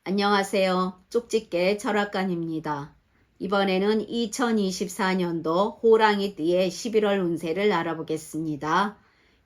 안녕하세요. 쪽집게 철학관입니다. 이번에는 2024년도 호랑이띠의 11월 운세를 알아보겠습니다.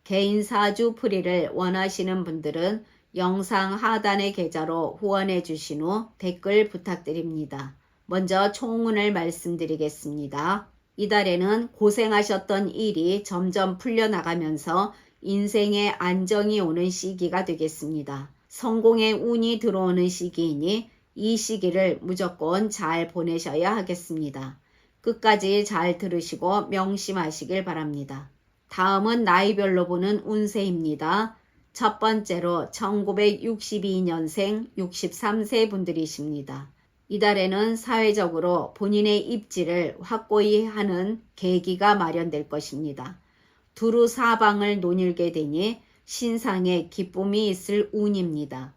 개인 사주 풀이를 원하시는 분들은 영상 하단의 계좌로 후원해 주신 후 댓글 부탁드립니다. 먼저 총운을 말씀드리겠습니다. 이달에는 고생하셨던 일이 점점 풀려나가면서 인생에 안정이 오는 시기가 되겠습니다. 성공의 운이 들어오는 시기이니 이 시기를 무조건 잘 보내셔야 하겠습니다. 끝까지 잘 들으시고 명심하시길 바랍니다. 다음은 나이별로 보는 운세입니다. 첫 번째로 1962년생 63세 분들이십니다. 이달에는 사회적으로 본인의 입지를 확고히 하는 계기가 마련될 것입니다. 두루 사방을 논일게 되니 신상에 기쁨이 있을 운입니다.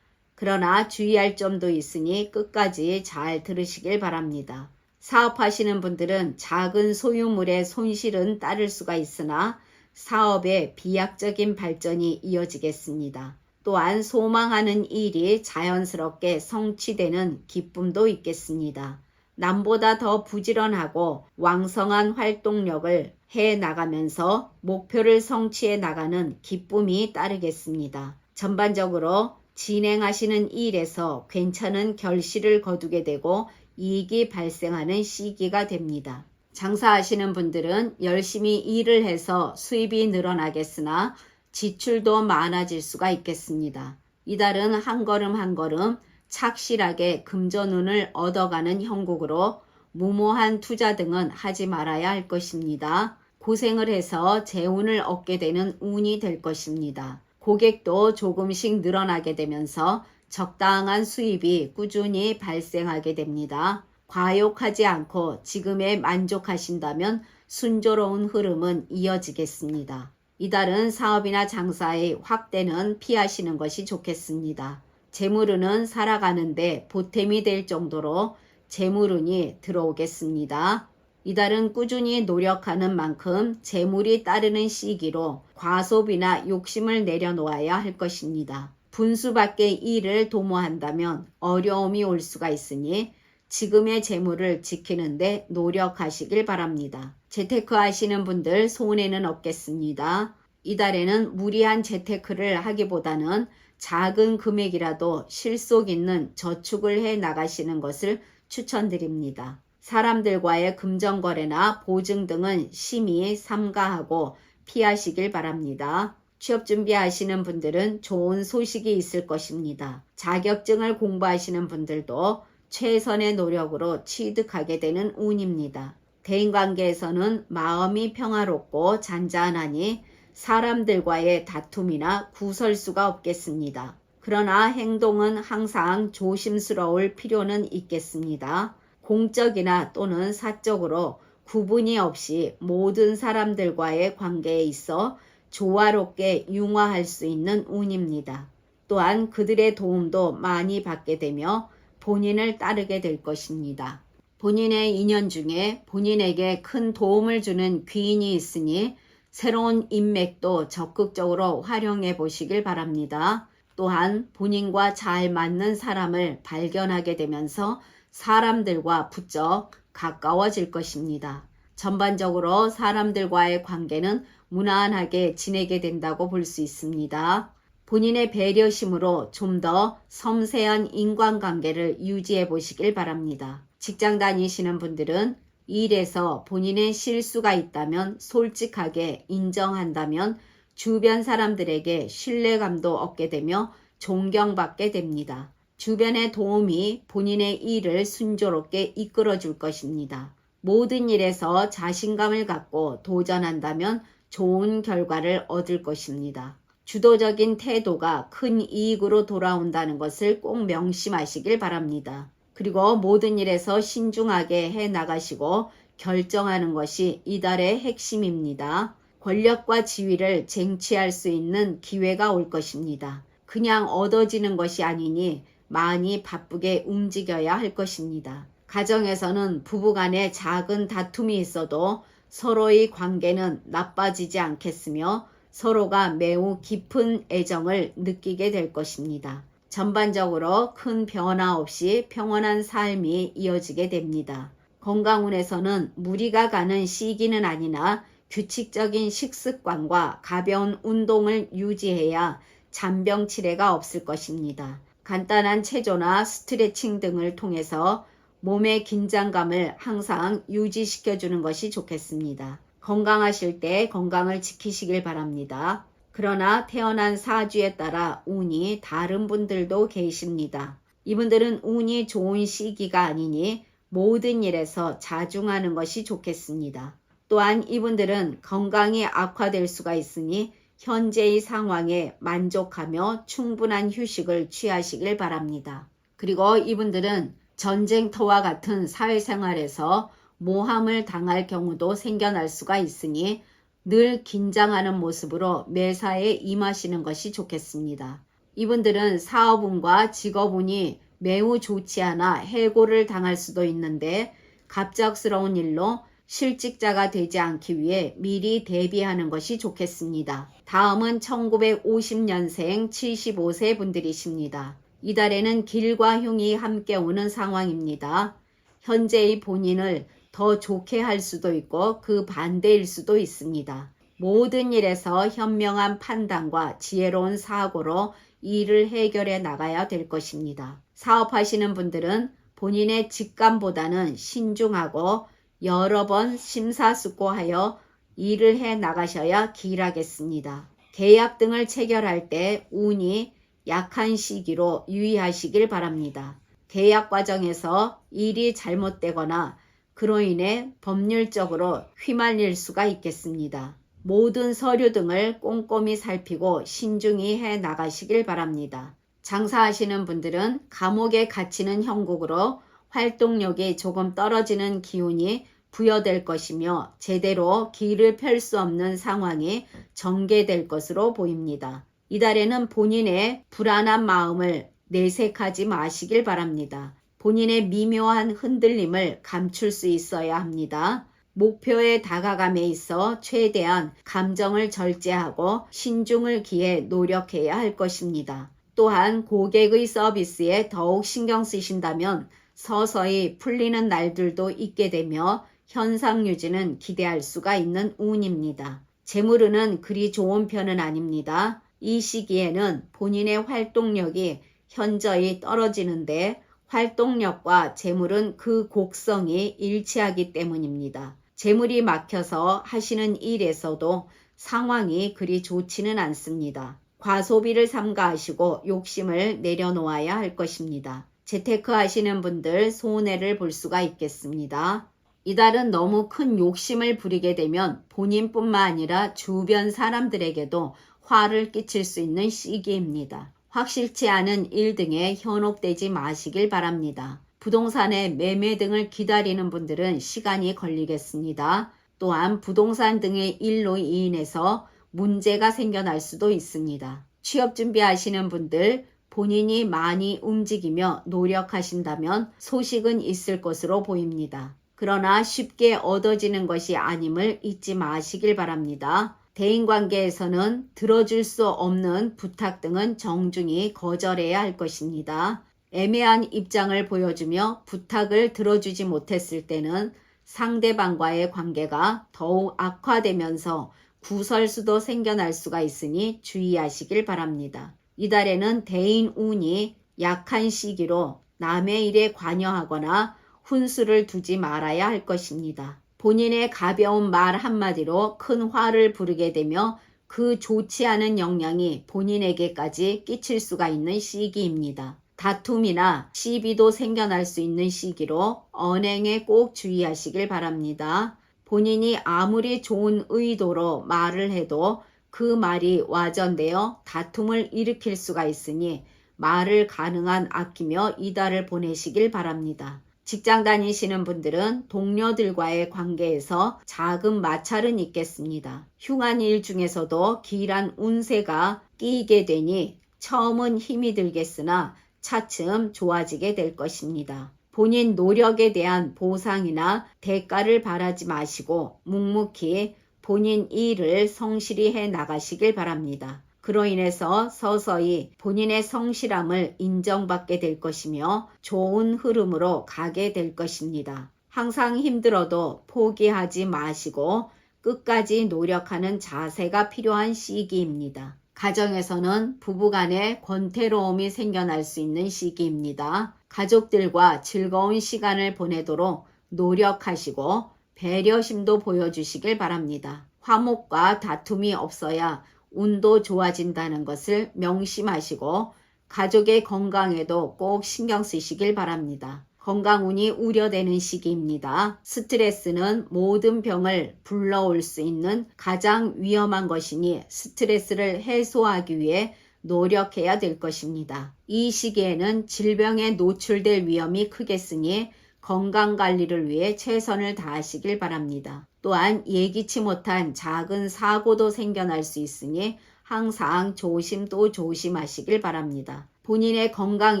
그러나 주의할 점도 있으니 끝까지 잘 들으시길 바랍니다. 사업하시는 분들은 작은 소유물의 손실은 따를 수가 있으나 사업의 비약적인 발전이 이어지겠습니다. 또한 소망하는 일이 자연스럽게 성취되는 기쁨도 있겠습니다. 남보다 더 부지런하고 왕성한 활동력을 해 나가면서 목표를 성취해 나가는 기쁨이 따르겠습니다. 전반적으로 진행하시는 일에서 괜찮은 결실을 거두게 되고 이익이 발생하는 시기가 됩니다. 장사하시는 분들은 열심히 일을 해서 수입이 늘어나겠으나 지출도 많아질 수가 있겠습니다. 이달은 한 걸음 한 걸음 착실하게 금전운을 얻어가는 형국으로 무모한 투자 등은 하지 말아야 할 것입니다. 고생을 해서 재운을 얻게 되는 운이 될 것입니다. 고객도 조금씩 늘어나게 되면서 적당한 수입이 꾸준히 발생하게 됩니다. 과욕하지 않고 지금에 만족하신다면 순조로운 흐름은 이어지겠습니다. 이달은 사업이나 장사의 확대는 피하시는 것이 좋겠습니다. 재물운은 살아가는데 보탬이 될 정도로 재물운이 들어오겠습니다. 이달은 꾸준히 노력하는 만큼 재물이 따르는 시기로 과소비나 욕심을 내려놓아야 할 것입니다. 분수 밖의 일을 도모한다면 어려움이 올 수가 있으니 지금의 재물을 지키는데 노력하시길 바랍니다. 재테크 하시는 분들 손해는 없겠습니다. 이달에는 무리한 재테크를 하기보다는 작은 금액이라도 실속 있는 저축을 해 나가시는 것을 추천드립니다. 사람들과의 금전거래나 보증 등은 심히 삼가하고 피하시길 바랍니다. 취업 준비하시는 분들은 좋은 소식이 있을 것입니다. 자격증을 공부하시는 분들도 최선의 노력으로 취득하게 되는 운입니다. 대인관계에서는 마음이 평화롭고 잔잔하니 사람들과의 다툼이나 구설수가 없겠습니다. 그러나 행동은 항상 조심스러울 필요는 있겠습니다. 공적이나 또는 사적으로 구분이 없이 모든 사람들과의 관계에 있어 조화롭게 융화할 수 있는 운입니다. 또한 그들의 도움도 많이 받게 되며 본인을 따르게 될 것입니다. 본인의 인연 중에 본인에게 큰 도움을 주는 귀인이 있으니 새로운 인맥도 적극적으로 활용해 보시길 바랍니다. 또한 본인과 잘 맞는 사람을 발견하게 되면서 사람들과 부쩍 가까워질 것입니다. 전반적으로 사람들과의 관계는 무난하게 지내게 된다고 볼 수 있습니다. 본인의 배려심으로 좀 더 섬세한 인간관계를 유지해 보시길 바랍니다. 직장 다니시는 분들은 일에서 본인의 실수가 있다면 솔직하게 인정한다면 주변 사람들에게 신뢰감도 얻게 되며 존경받게 됩니다. 주변의 도움이 본인의 일을 순조롭게 이끌어 줄 것입니다. 모든 일에서 자신감을 갖고 도전한다면 좋은 결과를 얻을 것입니다. 주도적인 태도가 큰 이익으로 돌아온다는 것을 꼭 명심하시길 바랍니다. 그리고 모든 일에서 신중하게 해 나가시고 결정하는 것이 이달의 핵심입니다. 권력과 지위를 쟁취할 수 있는 기회가 올 것입니다. 그냥 얻어지는 것이 아니니 많이 바쁘게 움직여야 할 것입니다. 가정에서는 부부간에 작은 다툼이 있어도 서로의 관계는 나빠지지 않겠으며 서로가 매우 깊은 애정을 느끼게 될 것입니다. 전반적으로 큰 변화 없이 평온한 삶이 이어지게 됩니다. 건강운에서는 무리가 가는 시기는 아니나 규칙적인 식습관과 가벼운 운동을 유지해야 잔병 치레가 없을 것입니다. 간단한 체조나 스트레칭 등을 통해서 몸의 긴장감을 항상 유지시켜주는 것이 좋겠습니다. 건강하실 때 건강을 지키시길 바랍니다. 그러나 태어난 사주에 따라 운이 다른 분들도 계십니다. 이분들은 운이 좋은 시기가 아니니 모든 일에서 자중하는 것이 좋겠습니다. 또한 이분들은 건강이 악화될 수가 있으니 현재의 상황에 만족하며 충분한 휴식을 취하시길 바랍니다. 그리고 이분들은 전쟁터와 같은 사회생활에서 모함을 당할 경우도 생겨날 수가 있으니 늘 긴장하는 모습으로 매사에 임하시는 것이 좋겠습니다. 이분들은 사업운과 직업운이 매우 좋지 않아 해고를 당할 수도 있는데 갑작스러운 일로 실직자가 되지 않기 위해 미리 대비하는 것이 좋겠습니다. 다음은 1950년생 75세 분들이십니다. 이달에는 길과 흉이 함께 오는 상황입니다. 현재의 본인을 더 좋게 할 수도 있고 그 반대일 수도 있습니다. 모든 일에서 현명한 판단과 지혜로운 사고로 일을 해결해 나가야 될 것입니다. 사업하시는 분들은 본인의 직감보다는 신중하고 여러 번 심사숙고하여 일을 해 나가셔야 길하겠습니다. 계약 등을 체결할 때 운이 약한 시기로 유의하시길 바랍니다. 계약 과정에서 일이 잘못되거나 그로 인해 법률적으로 휘말릴 수가 있겠습니다. 모든 서류 등을 꼼꼼히 살피고 신중히 해 나가시길 바랍니다. 장사하시는 분들은 감옥에 갇히는 형국으로 활동력이 조금 떨어지는 기운이 부여될 것이며 제대로 길을 펼 수 없는 상황이 전개될 것으로 보입니다. 이달에는 본인의 불안한 마음을 내색하지 마시길 바랍니다. 본인의 미묘한 흔들림을 감출 수 있어야 합니다. 목표에 다가감에 있어 최대한 감정을 절제하고 신중을 기해 노력해야 할 것입니다. 또한 고객의 서비스에 더욱 신경 쓰신다면 서서히 풀리는 날들도 있게 되며 현상 유지는 기대할 수가 있는 운입니다. 재물운은 그리 좋은 편은 아닙니다. 이 시기에는 본인의 활동력이 현저히 떨어지는데 활동력과 재물은 그 곡성이 일치하기 때문입니다. 재물이 막혀서 하시는 일에서도 상황이 그리 좋지는 않습니다. 과소비를 삼가하시고 욕심을 내려놓아야 할 것입니다. 재테크 하시는 분들 손해를 볼 수가 있겠습니다. 이달은 너무 큰 욕심을 부리게 되면 본인뿐만 아니라 주변 사람들에게도 화를 끼칠 수 있는 시기입니다. 확실치 않은 일 등에 현혹되지 마시길 바랍니다. 부동산의 매매 등을 기다리는 분들은 시간이 걸리겠습니다. 또한 부동산 등의 일로 인해서 문제가 생겨날 수도 있습니다. 취업 준비하시는 분들 본인이 많이 움직이며 노력하신다면 소식은 있을 것으로 보입니다. 그러나 쉽게 얻어지는 것이 아님을 잊지 마시길 바랍니다. 대인관계에서는 들어줄 수 없는 부탁 등은 정중히 거절해야 할 것입니다. 애매한 입장을 보여주며 부탁을 들어주지 못했을 때는 상대방과의 관계가 더욱 악화되면서 구설수도 생겨날 수가 있으니 주의하시길 바랍니다. 이달에는 대인 운이 약한 시기로 남의 일에 관여하거나 훈수를 두지 말아야 할 것입니다. 본인의 가벼운 말 한마디로 큰 화를 부르게 되며 그 좋지 않은 영향이 본인에게까지 끼칠 수가 있는 시기입니다. 다툼이나 시비도 생겨날 수 있는 시기로 언행에 꼭 주의하시길 바랍니다. 본인이 아무리 좋은 의도로 말을 해도 그 말이 와전되어 다툼을 일으킬 수가 있으니 말을 가능한 아끼며 이달을 보내시길 바랍니다. 직장 다니시는 분들은 동료들과의 관계에서 작은 마찰은 있겠습니다. 흉한 일 중에서도 기이한 운세가 끼이게 되니 처음은 힘이 들겠으나 차츰 좋아지게 될 것입니다. 본인 노력에 대한 보상이나 대가를 바라지 마시고 묵묵히 본인 일을 성실히 해 나가시길 바랍니다. 그로 인해서 서서히 본인의 성실함을 인정받게 될 것이며 좋은 흐름으로 가게 될 것입니다. 항상 힘들어도 포기하지 마시고 끝까지 노력하는 자세가 필요한 시기입니다. 가정에서는 부부간의 권태로움이 생겨날 수 있는 시기입니다. 가족들과 즐거운 시간을 보내도록 노력하시고 배려심도 보여주시길 바랍니다. 화목과 다툼이 없어야 운도 좋아진다는 것을 명심하시고 가족의 건강에도 꼭 신경 쓰시길 바랍니다. 건강운이 우려되는 시기입니다. 스트레스는 모든 병을 불러올 수 있는 가장 위험한 것이니 스트레스를 해소하기 위해 노력해야 될 것입니다. 이 시기에는 질병에 노출될 위험이 크겠으니 건강관리를 위해 최선을 다하시길 바랍니다. 또한 예기치 못한 작은 사고도 생겨날 수 있으니 항상 조심도 조심하시길 바랍니다. 본인의 건강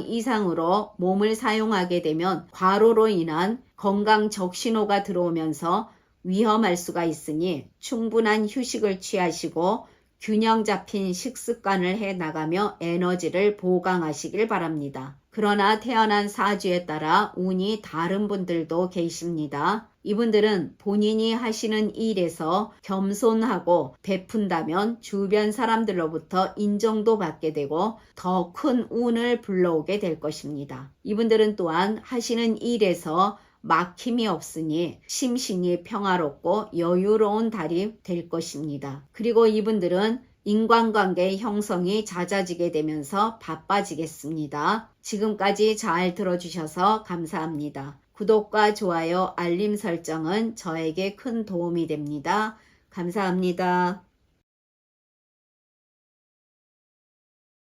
이상으로 몸을 사용하게 되면 과로로 인한 건강 적신호가 들어오면서 위험할 수가 있으니 충분한 휴식을 취하시고 균형 잡힌 식습관을 해 나가며 에너지를 보강하시길 바랍니다. 그러나 태어난 사주에 따라 운이 다른 분들도 계십니다. 이분들은 본인이 하시는 일에서 겸손하고 베푼다면 주변 사람들로부터 인정도 받게 되고 더 큰 운을 불러오게 될 것입니다. 이분들은 또한 하시는 일에서 막힘이 없으니 심신이 평화롭고 여유로운 달이 될 것입니다. 그리고 이분들은 인간관계의 형성이 잦아지게 되면서 바빠지겠습니다. 지금까지 잘 들어주셔서 감사합니다. 구독과 좋아요, 알림 설정은 저에게 큰 도움이 됩니다. 감사합니다.